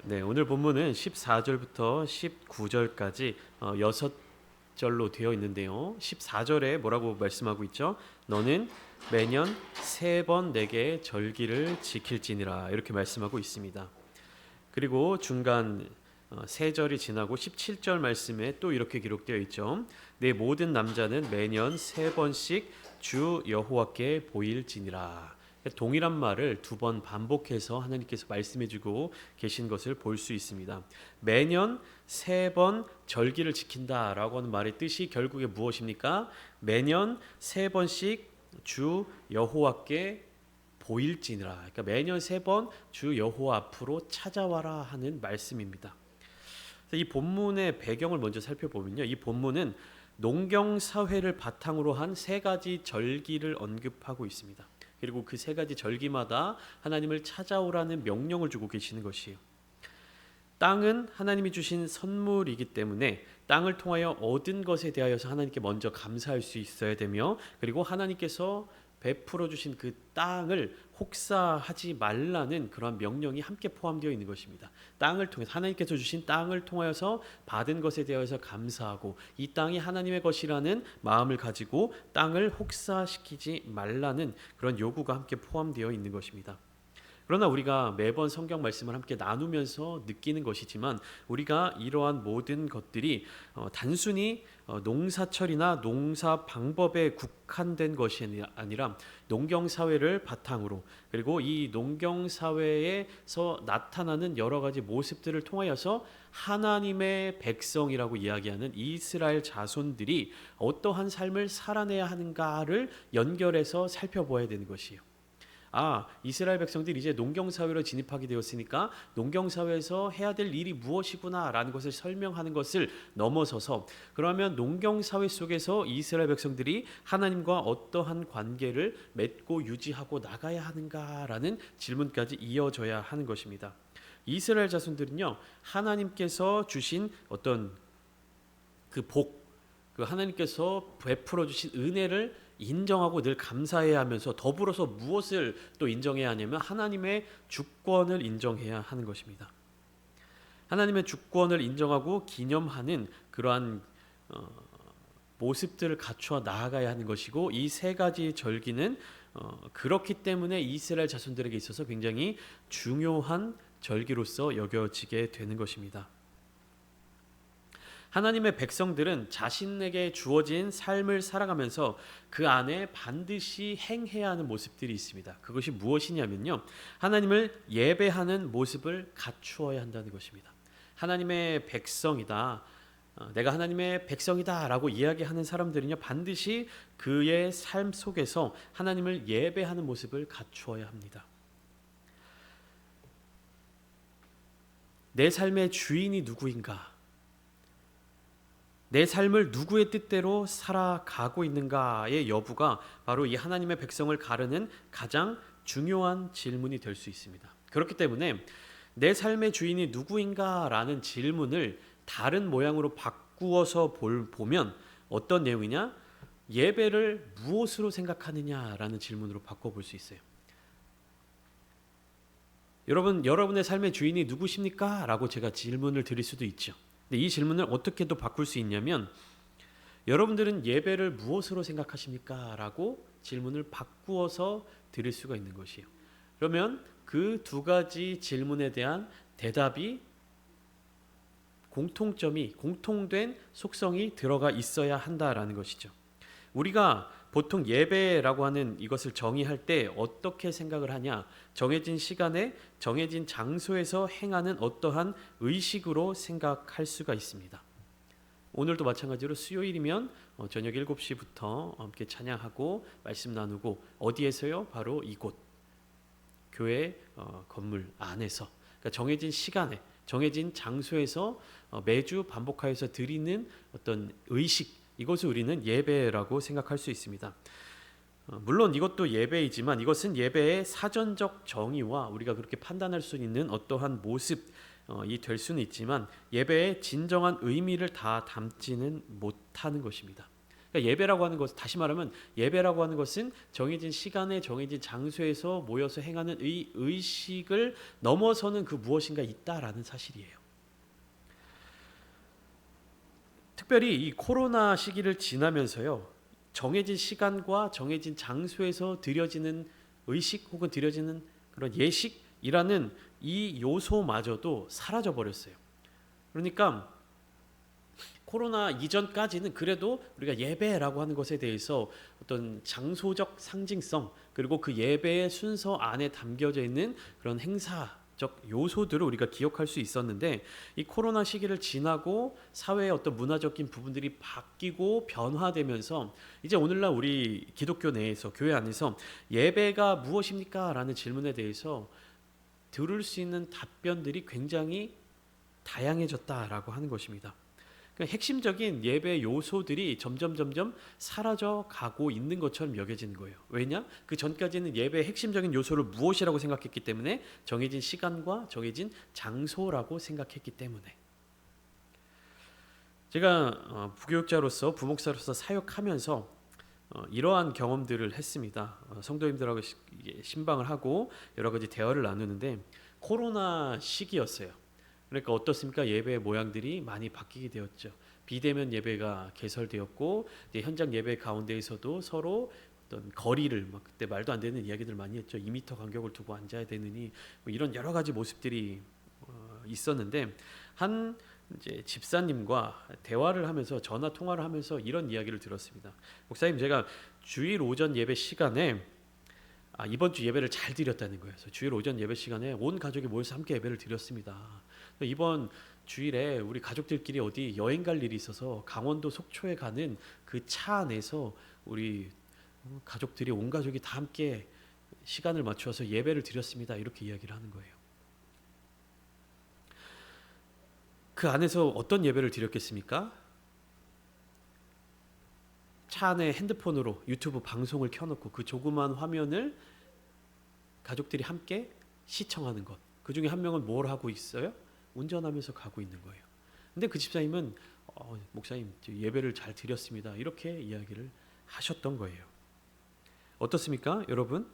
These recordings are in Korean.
네, 오늘 본문은 14절부터 19절까지 6절로 되어 있는데요. 14절에 뭐라고 말씀하고 있죠? 너는 매년 3번 내게 절기를 지킬지니라 이렇게 말씀하고 있습니다. 그리고 중간 3절이 지나고 17절 말씀에 또 이렇게 기록되어 있죠. 내 모든 남자는 매년 3번씩 주 여호와께 보일지니라. 동일한 말을 2번 반복해서 하나님께서 말씀해주고 계신 것을 볼 수 있습니다. 매년 3번 절기를 지킨다라고 하는 말의 뜻이 결국에 무엇입니까? 매년 3번씩 주 여호와께 보일지니라. 그러니까 매년 3번 주 여호와 앞으로 찾아와라 하는 말씀입니다. 이 본문의 배경을 먼저 살펴보면요. 이 본문은 농경 사회를 바탕으로 한 3가지 절기를 언급하고 있습니다. 그리고 그 3가지 절기마다 하나님을 찾아오라는 명령을 주고 계시는 것이에요. 땅은 하나님이 주신 선물이기 때문에 땅을 통하여 얻은 것에 대하여서 하나님께 먼저 감사할 수 있어야 되며, 그리고 하나님께서 베풀어 주신 그 땅을 혹사하지 말라는 그러한 명령이 함께 포함되어 있는 것입니다. 땅을 통해서 하나님께서 주신 땅을 통하여서 받은 것에 대해서 감사하고 이 땅이 하나님의 것이라는 마음을 가지고 땅을 혹사시키지 말라는 그런 요구가 함께 포함되어 있는 것입니다. 그러나 우리가 매번 성경 말씀을 함께 나누면서 느끼는 것이지만, 우리가 이러한 모든 것들이 단순히 농사철이나 농사 방법에 국한된 것이 아니라 농경사회를 바탕으로, 그리고 이 농경사회에서 나타나는 여러 가지 모습들을 통하여서 하나님의 백성이라고 이야기하는 이스라엘 자손들이 어떠한 삶을 살아내야 하는가를 연결해서 살펴보아야 되는 것이에요. 이스라엘 백성들이 이제 농경사회로 진입하게 되었으니까 농경사회에서 해야 될 일이 무엇이구나 라는 것을 설명하는 것을 넘어서서, 그러면 농경사회 속에서 이스라엘 백성들이 하나님과 어떠한 관계를 맺고 유지하고 나가야 하는가라는 질문까지 이어져야 하는 것입니다. 이스라엘 자손들은요, 하나님께서 주신 어떤 그 복, 그 하나님께서 베풀어 주신 은혜를 인정하고 늘 감사해야 하면서, 더불어서 무엇을 또 인정해야 하냐면 하나님의 주권을 인정해야 하는 것입니다. 하나님의 주권을 인정하고 기념하는 그러한 모습들을 갖추어 나아가야 하는 것이고, 이 3가지 절기는 그렇기 때문에 이스라엘 자손들에게 있어서 굉장히 중요한 절기로서 여겨지게 되는 것입니다. 하나님의 백성들은 자신에게 주어진 삶을 살아가면서 그 안에 반드시 행해야 하는 모습들이 있습니다. 그것이 무엇이냐면요, 하나님을 예배하는 모습을 갖추어야 한다는 것입니다. 하나님의 백성이다, 내가 하나님의 백성이다 라고 이야기하는 사람들은요, 반드시 그의 삶 속에서 하나님을 예배하는 모습을 갖추어야 합니다. 내 삶의 주인이 누구인가? 내 삶을 누구의 뜻대로 살아가고 있는가의 여부가 바로 이 하나님의 백성을 가르는 가장 중요한 질문이 될 수 있습니다. 그렇기 때문에 내 삶의 주인이 누구인가라는 질문을 다른 모양으로 바꾸어서 보면 어떤 내용이냐? 예배를 무엇으로 생각하느냐라는 질문으로 바꿔볼 수 있어요. 여러분의 삶의 주인이 누구십니까? 라고 제가 질문을 드릴 수도 있죠. 근데 이 질문을 어떻게 또 바꿀 수 있냐면, 여러분들은 예배를 무엇으로 생각하십니까? 라고 질문을 바꾸어서 드릴 수가 있는 것이에요. 그러면 그 2가지 질문에 대한 대답이 공통된 속성이 들어가 있어야 한다라는 것이죠. 우리가 보통 예배라고 하는 이것을 정의할 때 어떻게 생각을 하냐? 정해진 시간에 정해진 장소에서 행하는 어떠한 의식으로 생각할 수가 있습니다. 오늘도 마찬가지로 수요일이면 저녁 7시부터 함께 찬양하고 말씀 나누고, 어디에서요? 바로 이곳 교회 건물 안에서, 그러니까 정해진 시간에 정해진 장소에서 매주 반복하여서 드리는 어떤 의식, 이것을 우리는 예배라고 생각할 수 있습니다. 물론 이것도 예배이지만 이것은 예배의 사전적 정의와 우리가 그렇게 판단할 수 있는 어떠한 모습이 될 수는 있지만, 예배의 진정한 의미를 다 담지는 못하는 것입니다. 그러니까 예배라고 하는 것, 다시 말하면 예배라고 하는 것은 정해진 시간에 정해진 장소에서 모여서 행하는 의식을 넘어서는 그 무엇인가 있다라는 사실이에요. 특별히 이 코로나 시기를 지나면서요, 정해진 시간과 정해진 장소에서 드려지는 의식 혹은 드려지는 그런 예식이라는 이 요소마저도 사라져 버렸어요. 그러니까 코로나 이전까지는 그래도 우리가 예배라고 하는 것에 대해서 어떤 장소적 상징성, 그리고 그 예배의 순서 안에 담겨져 있는 그런 행사적 요소들을 우리가 기억할 수 있었는데, 이 코로나 시기를 지나고 사회의 어떤 문화적인 부분들이 바뀌고 변화되면서 이제 오늘날 우리 기독교 내에서, 교회 안에서 예배가 무엇입니까? 라는 질문에 대해서 들을 수 있는 답변들이 굉장히 다양해졌다라고 하는 것입니다. 그러니까 핵심적인 예배 요소들이 점점 사라져 가고 있는 것처럼 여겨지는 거예요. 왜냐? 그 전까지는 예배의 핵심적인 요소를 무엇이라고 생각했기 때문에, 정해진 시간과 정해진 장소라고 생각했기 때문에. 제가 부교육자로서, 부목사로서 사역하면서 이러한 경험들을 했습니다. 성도님들하고 신방을 하고 여러 가지 대화를 나누는데, 코로나 시기였어요. 그러니까 어떻습니까? 예배의 모양들이 많이 바뀌게 되었죠. 비대면 예배가 개설되었고, 현장 예배 가운데에서도 서로 어떤 거리를, 막 그때 말도 안 되는 이야기들 많이 했죠. 2m 간격을 두고 앉아야 되느니, 뭐 이런 여러 가지 모습들이 있었는데, 한 이제 집사님과 대화를 하면서, 전화 통화를 하면서 이런 이야기를 들었습니다. 목사님, 제가 주일 오전 예배 시간에 이번 주 예배를 잘 드렸다는 거예요. 그래서 주일 오전 예배 시간에 온 가족이 모여서 함께 예배를 드렸습니다. 이번 주일에 우리 가족들끼리 어디 여행 갈 일이 있어서 강원도 속초에 가는 그 차 안에서 우리 가족들이, 온 가족이 다 함께 시간을 맞추어서 예배를 드렸습니다. 이렇게 이야기를 하는 거예요. 그 안에서 어떤 예배를 드렸겠습니까? 차 안에 핸드폰으로 유튜브 방송을 켜놓고 그 조그만 화면을 가족들이 함께 시청하는 것. 그 중에 한 명은 뭘 하고 있어요? 운전하면서 가고 있는 거예요. 근데 그 집사님은 목사님, 예배를 잘 드렸습니다. 이렇게 이야기를 하셨던 거예요. 어떻습니까, 여러분?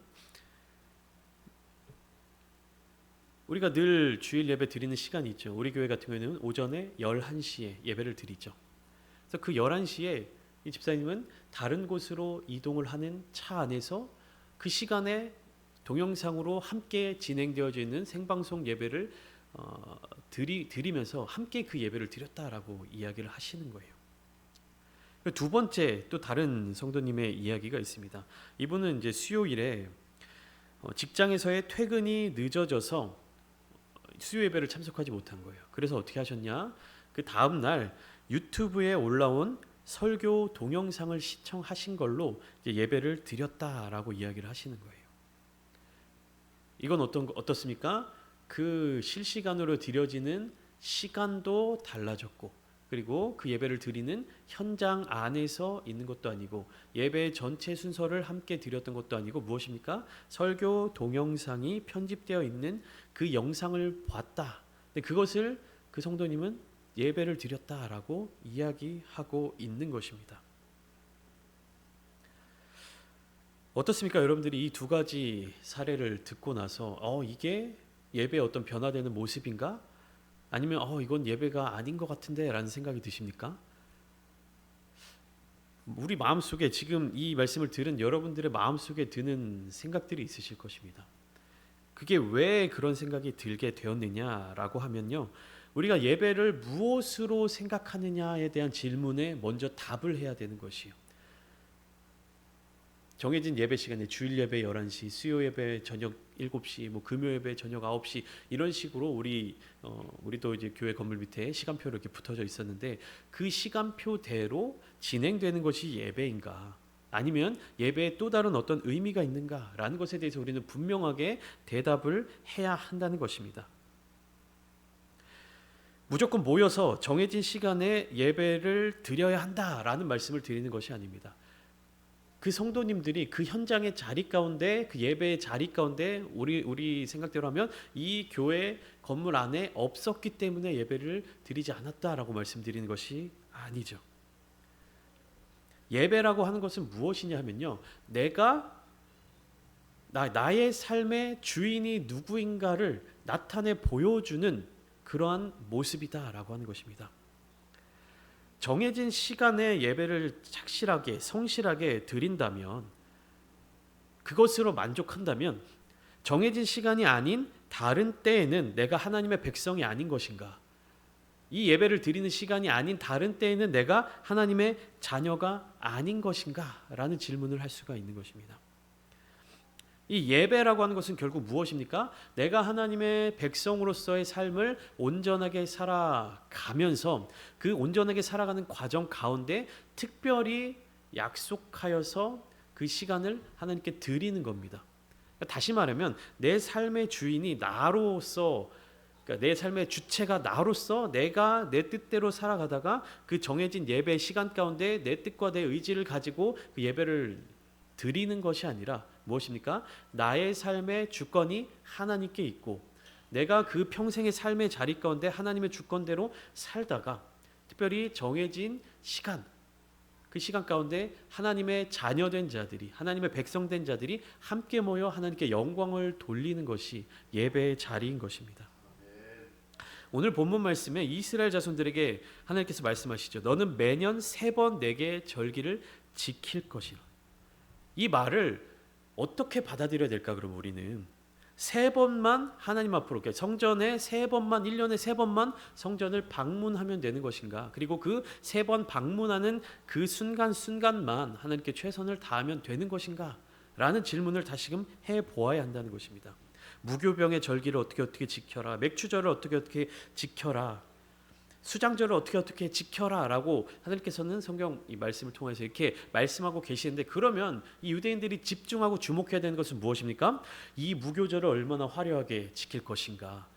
우리가 늘 주일 예배 드리는 시간이 있죠. 우리 교회 같은 경우에는 오전에 11시에 예배를 드리죠. 그래서 그 11시에 이 집사님은 다른 곳으로 이동을 하는 차 안에서 그 시간에 동영상으로 함께 진행되어져 있는 생방송 예배를 드리면서 함께 그 예배를 드렸다라고 이야기를 하시는 거예요. 두 번째, 또 다른 성도님의 이야기가 있습니다. 이분은 이제 수요일에 직장에서의 퇴근이 늦어져서 수요 예배를 참석하지 못한 거예요. 그래서 어떻게 하셨냐? 그 다음 날 유튜브에 올라온 설교 동영상을 시청하신 걸로 이제 예배를 드렸다라고 이야기를 하시는 거예요. 이건 어떻습니까? 그 실시간으로 드려지는 시간도 달라졌고, 그리고 그 예배를 드리는 현장 안에서 있는 것도 아니고, 예배 전체 순서를 함께 드렸던 것도 아니고, 무엇입니까? 설교 동영상이 편집되어 있는 그 영상을 봤다. 근데 그것을 그 성도님은 예배를 드렸다라고 이야기하고 있는 것입니다. 어떻습니까? 여러분들이 이 두 가지 사례를 듣고 나서 이게 예배의 어떤 변화되는 모습인가? 아니면 이건 예배가 아닌 것 같은데 라는 생각이 드십니까? 우리 마음속에, 지금 이 말씀을 들은 여러분들의 마음속에 드는 생각들이 있으실 것입니다. 그게 왜 그런 생각이 들게 되었느냐라고 하면요, 우리가 예배를 무엇으로 생각하느냐에 대한 질문에 먼저 답을 해야 되는 것이요. 정해진 예배 시간에 주일 예배 11시, 수요 예배 저녁 7시, 뭐 금요 예배 저녁 9시, 이런 식으로 우리도 이제 교회 건물 밑에 시간표로 이렇게 붙어져 있었는데, 그 시간표대로 진행되는 것이 예배인가? 아니면 예배에 또 다른 어떤 의미가 있는가라는 것에 대해서 우리는 분명하게 대답을 해야 한다는 것입니다. 무조건 모여서 정해진 시간에 예배를 드려야 한다라는 말씀을 드리는 것이 아닙니다. 그 성도님들이 그 현장의 자리 가운데, 그 예배의 자리 가운데 우리 생각대로 하면 이 교회 건물 안에 없었기 때문에 예배를 드리지 않았다라고 말씀드리는 것이 아니죠. 예배라고 하는 것은 무엇이냐 하면요, 내가 나의 삶의 주인이 누구인가를 나타내 보여주는 그러한 모습이다라고 하는 것입니다. 정해진 시간에 예배를 착실하게 성실하게 드린다면, 그것으로 만족한다면, 정해진 시간이 아닌 다른 때에는 내가 하나님의 백성이 아닌 것인가? 이 예배를 드리는 시간이 아닌 다른 때에는 내가 하나님의 자녀가 아닌 것인가? 라는 질문을 할 수가 있는 것입니다. 이 예배라고 하는 것은 결국 무엇입니까? 내가 하나님의 백성으로서의 삶을 온전하게 살아가면서 그 온전하게 살아가는 과정 가운데 특별히 약속하여서 그 시간을 하나님께 드리는 겁니다. 다시 말하면 내 삶의 주인이 나로서, 그러니까 내 삶의 주체가 나로서 내가 내 뜻대로 살아가다가 그 정해진 예배 시간 가운데 내 뜻과 내 의지를 가지고 그 예배를 드리는 것이 아니라 무엇입니까? 나의 삶의 주권이 하나님께 있고 내가 그 평생의 삶의 자리 가운데 하나님의 주권대로 살다가 특별히 정해진 시간, 그 시간 가운데 하나님의 자녀된 자들이, 하나님의 백성된 자들이 함께 모여 하나님께 영광을 돌리는 것이 예배의 자리인 것입니다. 오늘 본문 말씀에 이스라엘 자손들에게 하나님께서 말씀하시죠. 너는 매년 3번 내게 절기를 지킬 것이라. 이 말을 어떻게 받아들여야 될까? 그럼 우리는 3번만 하나님 앞으로, 성전에 3번만, 1년에 3번만 성전을 방문하면 되는 것인가? 그리고 그 3번 방문하는 그 순간순간만 하나님께 최선을 다하면 되는 것인가? 라는 질문을 다시금 해보아야 한다는 것입니다. 무교병의 절기를 어떻게 지켜라, 맥추절을 어떻게 지켜라, 수장절을 어떻게 지켜라 라고 하나님께서는 성경 이 말씀을 통해서 이렇게 말씀하고 계시는데, 그러면 이 유대인들이 집중하고 주목해야 되는 것은 무엇입니까? 이 무교절을 얼마나 화려하게 지킬 것인가,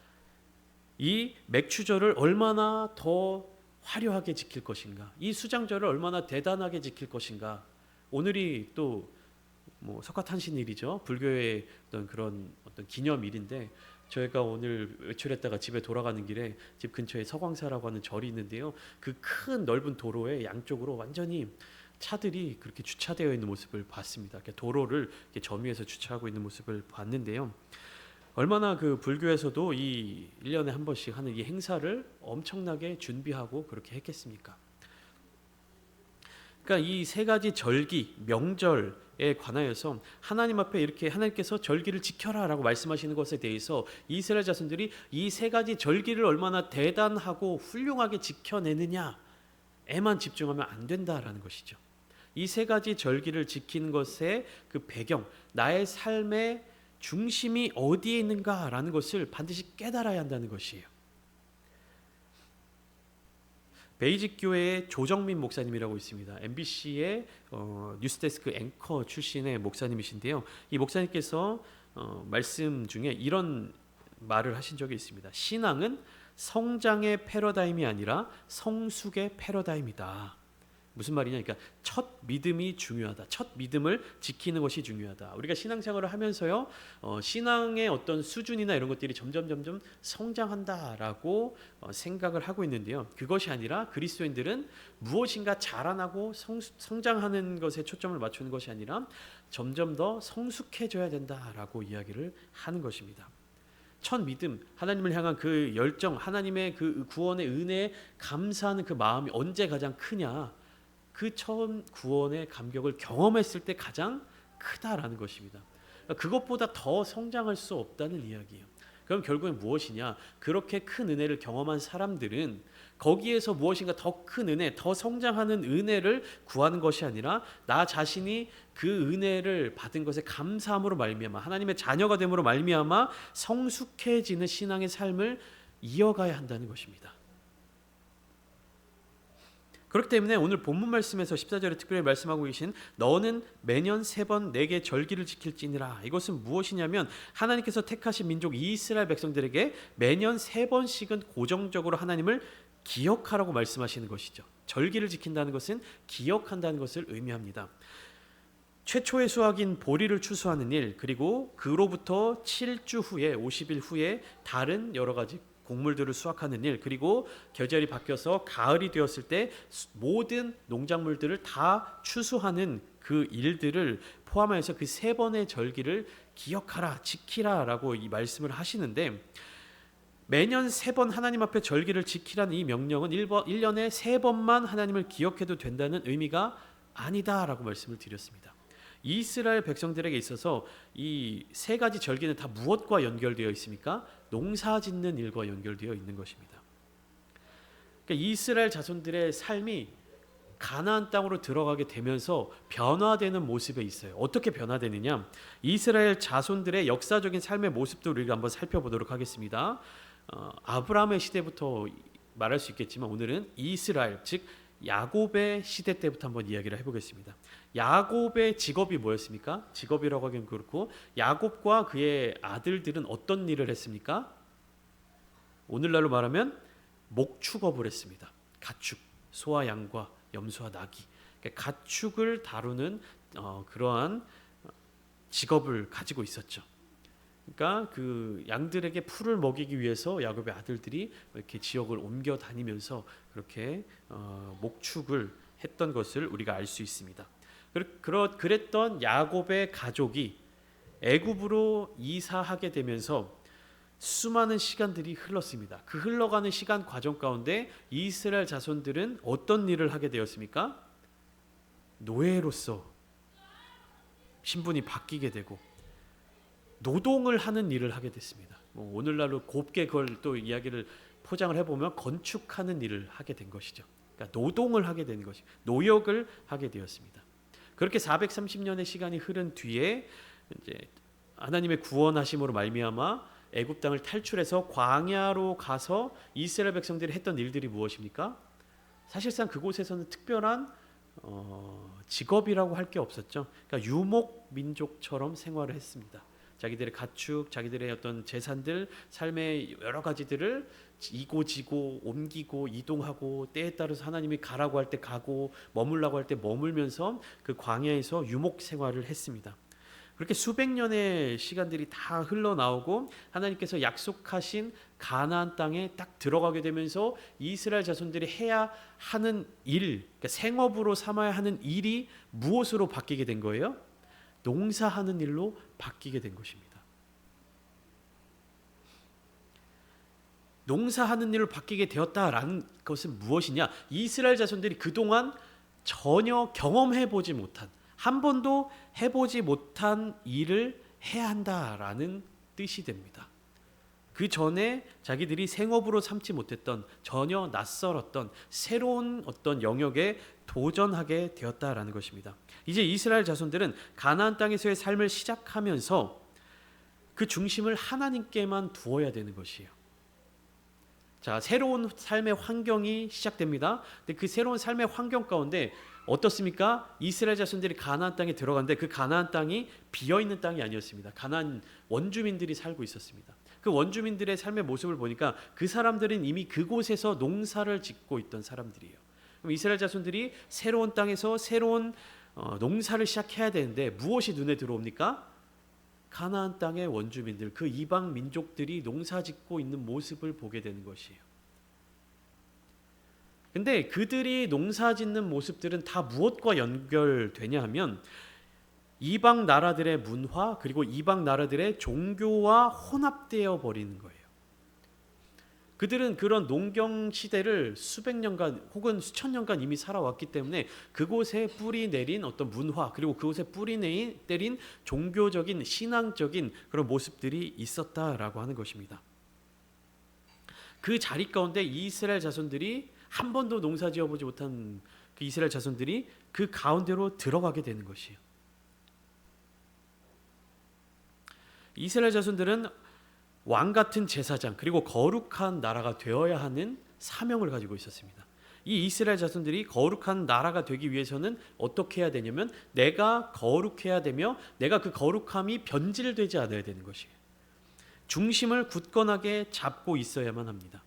이 맥추절을 얼마나 더 화려하게 지킬 것인가, 이 수장절을 얼마나 대단하게 지킬 것인가. 오늘이 또 석가탄신일이죠. 불교의 그런 기념일인데, 저희가 오늘 외출했다가 집에 돌아가는 길에 집 근처에 서광사라고 하는 절이 있는데요. 그 큰 넓은 도로에 양쪽으로 완전히 차들이 그렇게 주차되어 있는 모습을 봤습니다. 도로를 점유해서 주차하고 있는 모습을 봤는데요. 얼마나 그 불교에서도 이 1년에 한 번씩 하는 이 행사를 엄청나게 준비하고 그렇게 했겠습니까? 그러니까 이 3가지 절기, 명절에 관하여서 하나님 앞에 이렇게 하나님께서 절기를 지켜라라고 말씀하시는 것에 대해서 이스라엘 자손들이 이 3가지 절기를 얼마나 대단하고 훌륭하게 지켜내느냐에만 집중하면 안 된다라는 것이죠. 이 3가지 절기를 지키는 것의 그 배경, 나의 삶의 중심이 어디에 있는가라는 것을 반드시 깨달아야 한다는 것이에요. 베이직 교회의 조정민 목사님이라고 있습니다. MBC의 뉴스데스크 앵커 출신의 목사님이신데요. 이 목사님께서 말씀 중에 이런 말을 하신 적이 있습니다. 신앙은 성장의 패러다임이 아니라 성숙의 패러다임이다. 무슨 말이냐? 그러니까 첫 믿음이 중요하다. 첫 믿음을 지키는 것이 중요하다. 우리가 신앙생활을 하면서요, 신앙의 어떤 수준이나 이런 것들이 점점 성장한다라고 생각을 하고 있는데요. 그것이 아니라 그리스도인들은 무엇인가 자라나고 성장하는 것에 초점을 맞추는 것이 아니라 점점 더 성숙해져야 된다라고 이야기를 하는 것입니다. 첫 믿음, 하나님을 향한 그 열정, 하나님의 그 구원의 은혜에 감사하는 그 마음이 언제 가장 크냐? 그 처음 구원의 감격을 경험했을 때 가장 크다라는 것입니다. 그것보다 더 성장할 수 없다는 이야기예요. 그럼 결국엔 무엇이냐? 그렇게 큰 은혜를 경험한 사람들은 거기에서 무엇인가 더 큰 은혜, 더 성장하는 은혜를 구하는 것이 아니라 나 자신이 그 은혜를 받은 것에 감사함으로 말미암아 하나님의 자녀가 됨으로 말미암아 성숙해지는 신앙의 삶을 이어가야 한다는 것입니다. 그렇기 때문에 오늘 본문 말씀에서 14절에 특별히 말씀하고 계신 너는 매년 3번 내게 절기를 지킬지니라. 이것은 무엇이냐면 하나님께서 택하신 민족 이스라엘 백성들에게 매년 3번씩은 고정적으로 하나님을 기억하라고 말씀하시는 것이죠. 절기를 지킨다는 것은 기억한다는 것을 의미합니다. 최초의 수확인 보리를 추수하는 일, 그리고 그로부터 7주 후에 50일 후에 다른 여러 가지 곡물들을 수확하는 일, 그리고 계절이 바뀌어서 가을이 되었을 때 모든 농작물들을 다 추수하는 그 일들을 포함해서 그 세 번의 절기를 기억하라, 지키라라고 이 말씀을 하시는데, 매년 세 번 하나님 앞에 절기를 지키라는 이 명령은 1년에 세 번만 하나님을 기억해도 된다는 의미가 아니다라고 말씀을 드렸습니다. 이스라엘 백성들에게 있어서 이 세 가지 절기는 다 무엇과 연결되어 있습니까? 농사짓는 일과 연결되어 있는 것입니다. 그러니까 이스라엘 자손들의 삶이 가나안 땅으로 들어가게 되면서 변화되는 모습에 있어요. 어떻게 변화되느냐? 이스라엘 자손들의 역사적인 삶의 모습도 우리가 한번 살펴보도록 하겠습니다. 아브라함의 시대부터 말할 수 있겠지만 오늘은 이스라엘, 즉 야곱의 시대 때부터 한번 이야기를 해보겠습니다. 야곱의 직업이 뭐였습니까? 직업이라고 하기엔 그렇고, 야곱과 그의 아들들은 어떤 일을 했습니까? 오늘날로 말하면 목축업을 했습니다. 가축, 소와 양과 염소와 나귀, 그러니까 가축을 다루는 그러한 직업을 가지고 있었죠. 그러니까 그 양들에게 풀을 먹이기 위해서 야곱의 아들들이 이렇게 지역을 옮겨 다니면서 그렇게 목축을 했던 것을 우리가 알 수 있습니다. 그랬던 야곱의 가족이 애굽으로 이사하게 되면서 수많은 시간들이 흘렀습니다. 그 흘러가는 시간 과정 가운데 이스라엘 자손들은 어떤 일을 하게 되었습니까? 노예로서 신분이 바뀌게 되고 노동을 하는 일을 하게 됐습니다. 오늘날로 곱게 그걸 또 이야기를 포장을 해보면 건축하는 일을 하게 된 것이죠. 그러니까 노동을 하게 된 것이, 노역을 하게 되었습니다. 그렇게 430년의 시간이 흐른 뒤에 이제 하나님의 구원하심으로 말미암아 애굽 땅을 탈출해서 광야로 가서 이스라엘 백성들이 했던 일들이 무엇입니까? 사실상 그곳에서는 특별한 직업이라고 할 게 없었죠. 그러니까 유목 민족처럼 생활을 했습니다. 자기들의 가축, 자기들의 어떤 재산들, 삶의 여러 가지들을 이고지고 옮기고 이동하고, 때에 따라서 하나님이 가라고 할 때 가고 머물라고 할 때 머물면서 그 광야에서 유목 생활을 했습니다. 그렇게 수백 년의 시간들이 다 흘러나오고 하나님께서 약속하신 가나안 땅에 딱 들어가게 되면서 이스라엘 자손들이 해야 하는 일, 그러니까 생업으로 삼아야 하는 일이 무엇으로 바뀌게 된 거예요? 농사하는 일로 바뀌게 된 것입니다. 농사하는 일로 바뀌게 되었다라는 것은 무엇이냐? 이스라엘 자손들이 그동안 전혀 경험해보지 못한, 한 번도 해보지 못한 일을 해야 한다라는 뜻이 됩니다. 그 전에 자기들이 생업으로 삼지 못했던, 전혀 낯설었던 새로운 어떤 영역에 도전하게 되었다라는 것입니다. 이제 이스라엘 자손들은 가나안 땅에서의 삶을 시작하면서 그 중심을 하나님께만 두어야 되는 것이에요. 자, 새로운 삶의 환경이 시작됩니다. 근데 그 새로운 삶의 환경 가운데 어떻습니까? 이스라엘 자손들이 가나안 땅에 들어갔는데 그 가나안 땅이 비어있는 땅이 아니었습니다. 가나안 원주민들이 살고 있었습니다. 그 원주민들의 삶의 모습을 보니까 그 사람들은 이미 그곳에서 농사를 짓고 있던 사람들이에요. 그럼 이스라엘 자손들이 새로운 땅에서 새로운 농사를 시작해야 되는데 무엇이 눈에 들어옵니까? 가나안 땅의 원주민들, 그 이방 민족들이 농사짓고 있는 모습을 보게 되는 것이에요. 근데 그들이 농사짓는 모습들은 다 무엇과 연결되냐 하면 이방 나라들의 문화, 그리고 이방 나라들의 종교와 혼합되어 버리는 거예요. 그들은 그런 농경 시대를 수백 년간 혹은 수천 년간 이미 살아왔기 때문에 그곳에 뿌리 내린 어떤 문화, 그리고 그곳에 뿌리 내린 종교적인 신앙적인 그런 모습들이 있었다라고 하는 것입니다. 그 자리 가운데 이스라엘 자손들이 한 번도 농사 지어보지 못한 그 이스라엘 자손들이 그 가운데로 들어가게 되는 것이에요. 이스라엘 자손들은 왕 같은 제사장, 그리고 거룩한 나라가 되어야 하는 사명을 가지고 있었습니다. 이 이스라엘 자손들이 거룩한 나라가 되기 위해서는 어떻게 해야 되냐면 내가 거룩해야 되며 내가 그 거룩함이 변질되지 않아야 되는 것이에요. 중심을 굳건하게 잡고 있어야만 합니다.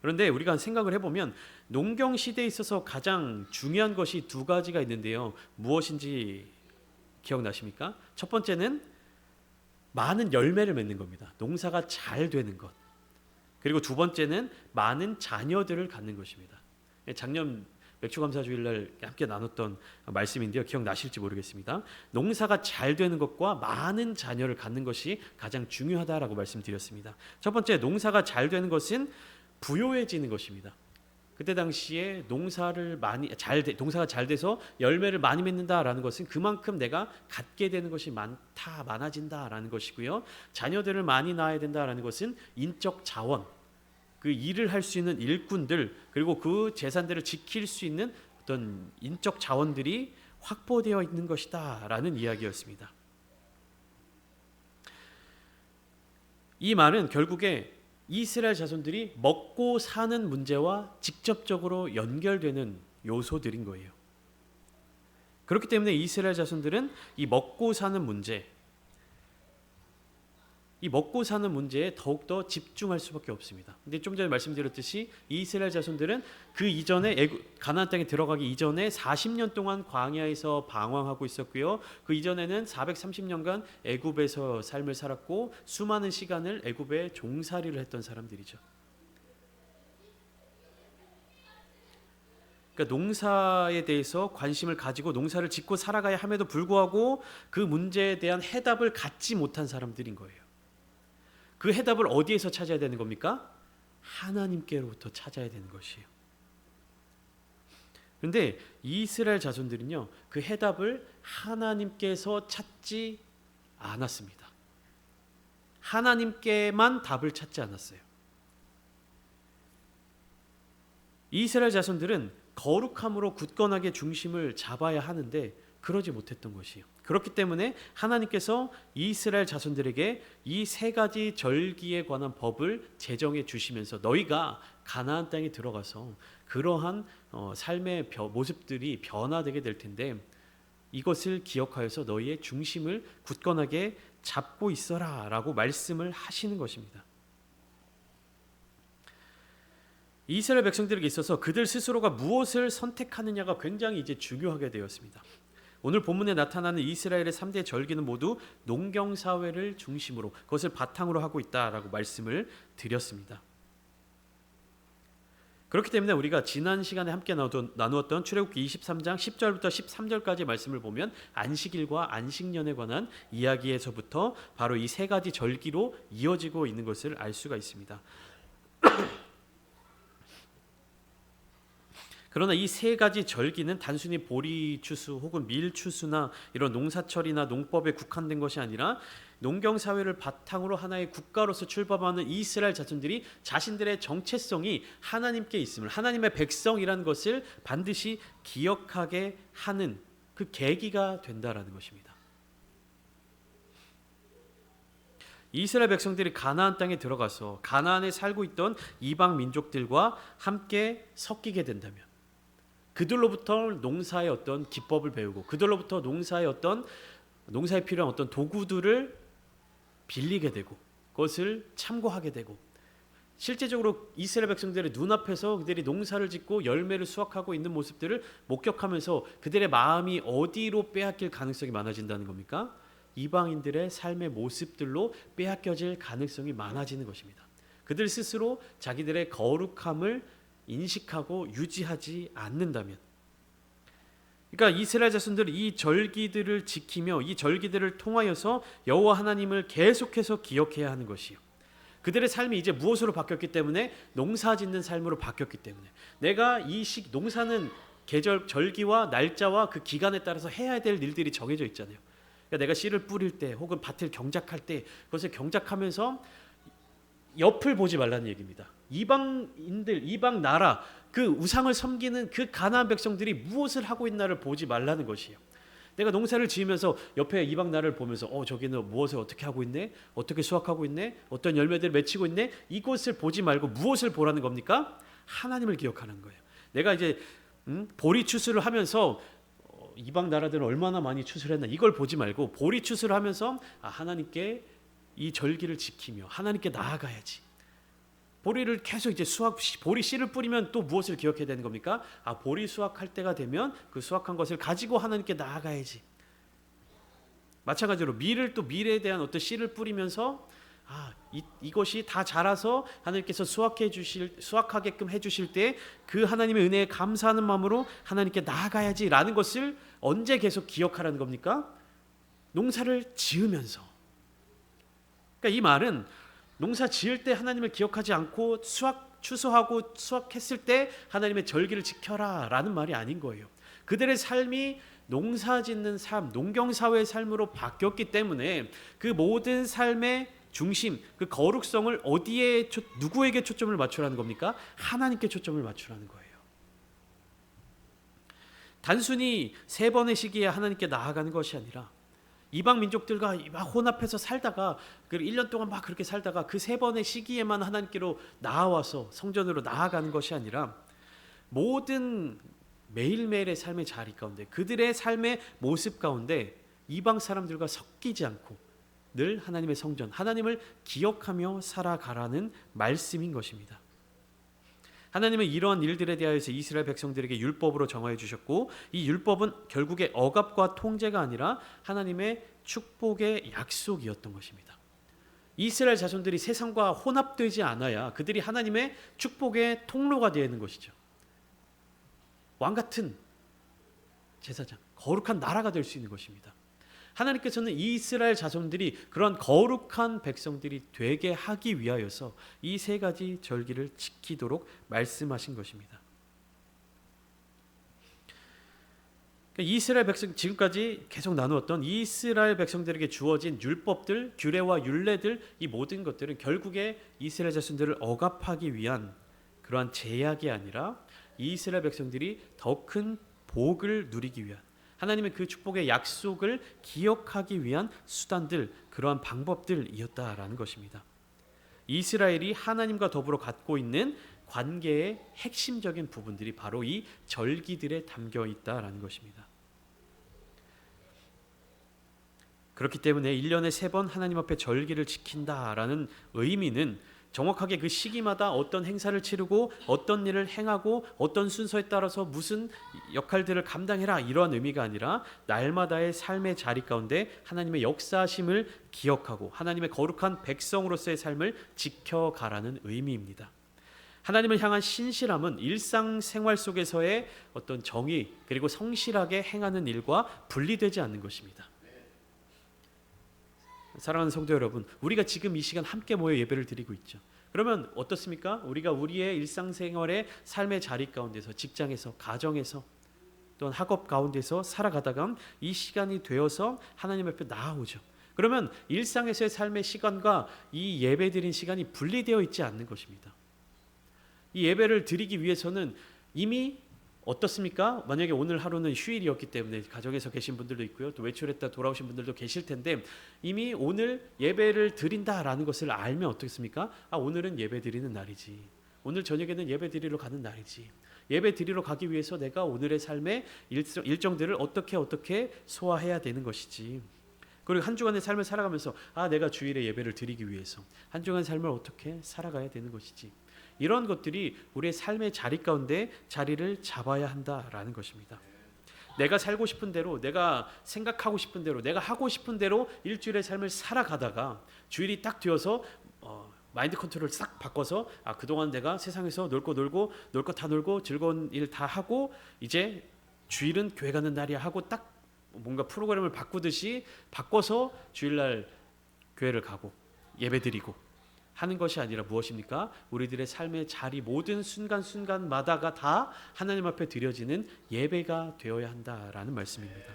그런데 우리가 생각을 해보면 농경 시대에 있어서 가장 중요한 것이 두 가지가 있는데요. 무엇인지 기억나십니까? 첫 번째는 많은 열매를 맺는 겁니다. 농사가 잘 되는 것. 그리고 두 번째는 많은 자녀들을 갖는 것입니다. 작년 맥주감사주일날 함께 나눴던 말씀인데요. 기억나실지 모르겠습니다. 농사가 잘 되는 것과 많은 자녀를 갖는 것이 가장 중요하다라고 말씀드렸습니다. 첫 번째, 농사가 잘 되는 것은 부요해지는 것입니다. 그때 당시에 농사가 잘 돼서 열매를 많이 맺는다라는 것은 그만큼 내가 갖게 되는 것이 많아진다라는 것이고요. 자녀들을 많이 낳아야 된다라는 것은 인적 자원, 그 일을 할 수 있는 일꾼들, 그리고 그 재산들을 지킬 수 있는 어떤 인적 자원들이 확보되어 있는 것이다라는 이야기였습니다. 이 말은 결국에 이스라엘 자손들이 먹고 사는 문제와 직접적으로 연결되는 요소들인 거예요. 그렇기 때문에 이스라엘 자손들은 이 먹고 사는 문제에 더욱더 집중할 수밖에 없습니다. 근데 좀 전에 말씀드렸듯이 이스라엘 자손들은 그 이전에 가나안 땅에 들어가기 이전에 40년 동안 광야에서 방황하고 있었고요. 그 이전에는 430년간 애굽에서 삶을 살았고 수많은 시간을 애굽에 종살이를 했던 사람들이죠. 그러니까 농사에 대해서 관심을 가지고 농사를 짓고 살아가야 함에도 불구하고 그 문제에 대한 해답을 갖지 못한 사람들인 거예요. 그 해답을 어디에서 찾아야 되는 겁니까? 하나님께로부터 찾아야 되는 것이에요. 그런데 이스라엘 자손들은요, 그 해답을 하나님께서 찾지 않았습니다. 하나님께만 답을 찾지 않았어요. 이스라엘 자손들은 거룩함으로 굳건하게 중심을 잡아야 하는데 그러지 못했던 것이에요. 그렇기 때문에 하나님께서 이스라엘 자손들에게 이 세 가지 절기에 관한 법을 제정해 주시면서 너희가 가나안 땅에 들어가서 그러한 삶의 모습들이 변화되게 될 텐데 이것을 기억하여서 너희의 중심을 굳건하게 잡고 있어라 라고 말씀을 하시는 것입니다. 이스라엘 백성들에게 있어서 그들 스스로가 무엇을 선택하느냐가 굉장히 이제 중요하게 되었습니다. 오늘 본문에 나타나는 이스라엘의 3대 절기는 모두 농경사회를 중심으로 그것을 바탕으로 하고 있다라고 말씀을 드렸습니다. 그렇기 때문에 우리가 지난 시간에 함께 나누었던 출애굽기 23장 10절부터 13절까지 말씀을 보면 안식일과 안식년에 관한 이야기에서부터 바로 이 세 가지 절기로 이어지고 있는 것을 알 수가 있습니다. 그러나 이 세 가지 절기는 단순히 보리 추수 혹은 밀 추수나 이런 농사철이나 농법에 국한된 것이 아니라 농경사회를 바탕으로 하나의 국가로서 출범하는 이스라엘 자손들이 자신들의 정체성이 하나님께 있음을, 하나님의 백성이라는 것을 반드시 기억하게 하는 그 계기가 된다라는 것입니다. 이스라엘 백성들이 가나안 땅에 들어가서 가나안에 살고 있던 이방 민족들과 함께 섞이게 된다면 그들로부터 농사의 어떤 기법을 배우고 그들로부터 농사에 필요한 어떤 도구들을 빌리게 되고 그것을 참고하게 되고 실제적으로 이스라엘 백성들의 눈앞에서 그들이 농사를 짓고 열매를 수확하고 있는 모습들을 목격하면서 그들의 마음이 어디로 빼앗길 가능성이 많아진다는 겁니까? 이방인들의 삶의 모습들로 빼앗겨질 가능성이 많아지는 것입니다. 그들 스스로 자기들의 거룩함을 인식하고 유지하지 않는다면, 그러니까 이스라엘 자손들은 이 절기들을 지키며 이 절기들을 통하여서 여호와 하나님을 계속해서 기억해야 하는 것이요. 그들의 삶이 이제 무엇으로 바뀌었기 때문에 농사짓는 삶으로 바뀌었기 때문에 내가 농사는 계절, 절기와 날짜와 그 기간에 따라서 해야 될 일들이 정해져 있잖아요. 그러니까 내가 씨를 뿌릴 때 혹은 밭을 경작할 때 그것을 경작하면서 옆을 보지 말라는 얘기입니다. 이방인들, 이방 나라, 그 우상을 섬기는 그 가나안 백성들이 무엇을 하고 있나를 보지 말라는 것이에요. 내가 농사를 지으면서 옆에 이방 나라를 보면서 저기는 무엇을 어떻게 하고 있네? 어떻게 수확하고 있네? 어떤 열매들을 맺히고 있네? 이것을 보지 말고 무엇을 보라는 겁니까? 하나님을 기억하는 거예요. 내가 이제 보리 추수를 하면서 이방 나라들은 얼마나 많이 추수를 했나 이걸 보지 말고 보리 추수를 하면서 하나님께 이 절기를 지키며 하나님께 나아가야지. 보리를 계속 이제 보리 씨를 뿌리면 또 무엇을 기억해야 되는 겁니까? 보리 수확할 때가 되면 그 수확한 것을 가지고 하나님께 나아가야지. 마찬가지로 밀에 대한 어떤 씨를 뿌리면서 이것이 다 자라서 하나님께서 수확하게끔 해주실 때 그 하나님의 은혜에 감사하는 마음으로 하나님께 나아가야지라는 것을 언제 계속 기억하라는 겁니까? 농사를 지으면서. 그러니까 이 말은 농사 지을 때 하나님을 기억하지 않고 추수하고 수확했을 때 하나님의 절기를 지켜라 라는 말이 아닌 거예요. 그들의 삶이 농사 짓는 삶, 농경사회의 삶으로 바뀌었기 때문에 그 모든 삶의 중심, 그 거룩성을 어디에 누구에게 초점을 맞추라는 겁니까? 하나님께 초점을 맞추라는 거예요. 단순히 3번의 시기에 하나님께 나아가는 것이 아니라 이방 민족들과 막 혼합해서 살다가 1년 동안 막 그렇게 살다가 그 3번의 시기에만 하나님께로 나아와서 성전으로 나아가는 것이 아니라 모든 매일매일의 삶의 자리 가운데 그들의 삶의 모습 가운데 이방 사람들과 섞이지 않고 늘 하나님의 성전, 하나님을 기억하며 살아가라는 말씀인 것입니다. 하나님은 이러한 일들에 대하여서 이스라엘 백성들에게 율법으로 정하여 주셨고 이 율법은 결국에 억압과 통제가 아니라 하나님의 축복의 약속이었던 것입니다. 이스라엘 자손들이 세상과 혼합되지 않아야 그들이 하나님의 축복의 통로가 되는 것이죠. 왕같은 제사장, 거룩한 나라가 될 수 있는 것입니다. 하나님께서는 이스라엘 자손들이 그런 거룩한 백성들이 되게 하기 위하여서 이 3가지 절기를 지키도록 말씀하신 것입니다. 이스라엘 백성, 지금까지 계속 나누었던 이스라엘 백성들에게 주어진 율법들, 규례와 율례들, 이 모든 것들은 결국에 이스라엘 자손들을 억압하기 위한 그러한 제약이 아니라 이스라엘 백성들이 더 큰 복을 누리기 위한 하나님의 그 축복의 약속을 기억하기 위한 수단들, 그러한 방법들이었다라는 것입니다. 이스라엘이 하나님과 더불어 갖고 있는 관계의 핵심적인 부분들이 바로 이 절기들에 담겨 있다라는 것입니다. 그렇기 때문에 1년에 3번 하나님 앞에 절기를 지킨다라는 의미는 정확하게 그 시기마다 어떤 행사를 치르고 어떤 일을 행하고 어떤 순서에 따라서 무슨 역할들을 감당해라 이러한 의미가 아니라 날마다의 삶의 자리 가운데 하나님의 역사하심을 기억하고 하나님의 거룩한 백성으로서의 삶을 지켜가라는 의미입니다. 하나님을 향한 신실함은 일상생활 속에서의 어떤 정의 그리고 성실하게 행하는 일과 분리되지 않는 것입니다. 사랑하는 성도 여러분, 우리가 지금 이 시간 함께 모여 예배를 드리고 있죠. 그러면 어떻습니까? 우리가 우리의 일상생활의 삶의 자리 가운데서, 직장에서, 가정에서, 또는 학업 가운데서 살아가다가 이 시간이 되어서 하나님 앞에 나아오죠. 그러면 일상에서의 삶의 시간과 이 예배 드린 시간이 분리되어 있지 않는 것입니다. 이 예배를 드리기 위해서는 이미 어떻습니까? 만약에 오늘 하루는 휴일이었기 때문에 가정에서 계신 분들도 있고요. 또 외출했다 돌아오신 분들도 계실 텐데 이미 오늘 예배를 드린다라는 것을 알면 어떻습니까? 오늘은 예배 드리는 날이지. 오늘 저녁에는 예배 드리러 가는 날이지. 예배 드리러 가기 위해서 내가 오늘의 삶의 일정들을 어떻게 소화해야 되는 것이지. 그리고 한 주간의 삶을 살아가면서 내가 주일에 예배를 드리기 위해서 한 주간의 삶을 어떻게 살아가야 되는 것이지. 이런 것들이 우리의 삶의 자리 가운데 자리를 잡아야 한다라는 것입니다. 내가 살고 싶은 대로, 내가 생각하고 싶은 대로, 내가 하고 싶은 대로 일주일의 삶을 살아가다가 주일이 딱 되어서 마인드 컨트롤을 싹 바꿔서 그동안 내가 세상에서 놀 거 다 놀고 즐거운 일 다 하고 이제 주일은 교회 가는 날이야 하고 딱 뭔가 프로그램을 바꾸듯이 바꿔서 주일날 교회를 가고 예배드리고 하는 것이 아니라 무엇입니까? 우리들의 삶의 자리 모든 순간순간마다가 다 하나님 앞에 드려지는 예배가 되어야 한다라는 말씀입니다.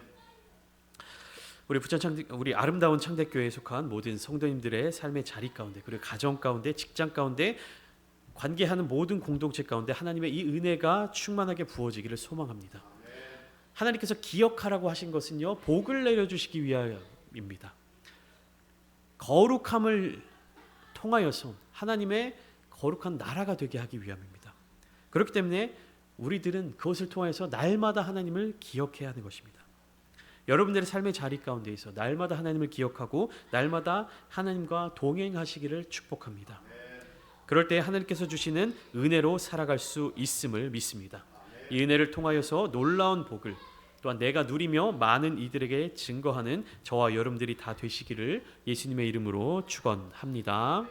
우리 아름다운 창대교회에 속한 모든 성도님들의 삶의 자리 가운데 그리고 가정 가운데 직장 가운데 관계하는 모든 공동체 가운데 하나님의 이 은혜가 충만하게 부어지기를 소망합니다. 하나님께서 기억하라고 하신 것은요, 복을 내려주시기 위함입니다. 거룩함을 통하여서 하나님의 거룩한 나라가 되게 하기 위함입니다. 그렇기 때문에 우리들은 그것을 통해서 날마다 하나님을 기억해야 하는 것입니다. 여러분들의 삶의 자리 가운데에서 날마다 하나님을 기억하고 날마다 하나님과 동행하시기를 축복합니다. 그럴 때 하나님께서 주시는 은혜로 살아갈 수 있음을 믿습니다. 이 은혜를 통하여서 놀라운 복을 또한 내가 누리며 많은 이들에게 증거하는 저와 여러분들이 다 되시기를 예수님의 이름으로 축원합니다.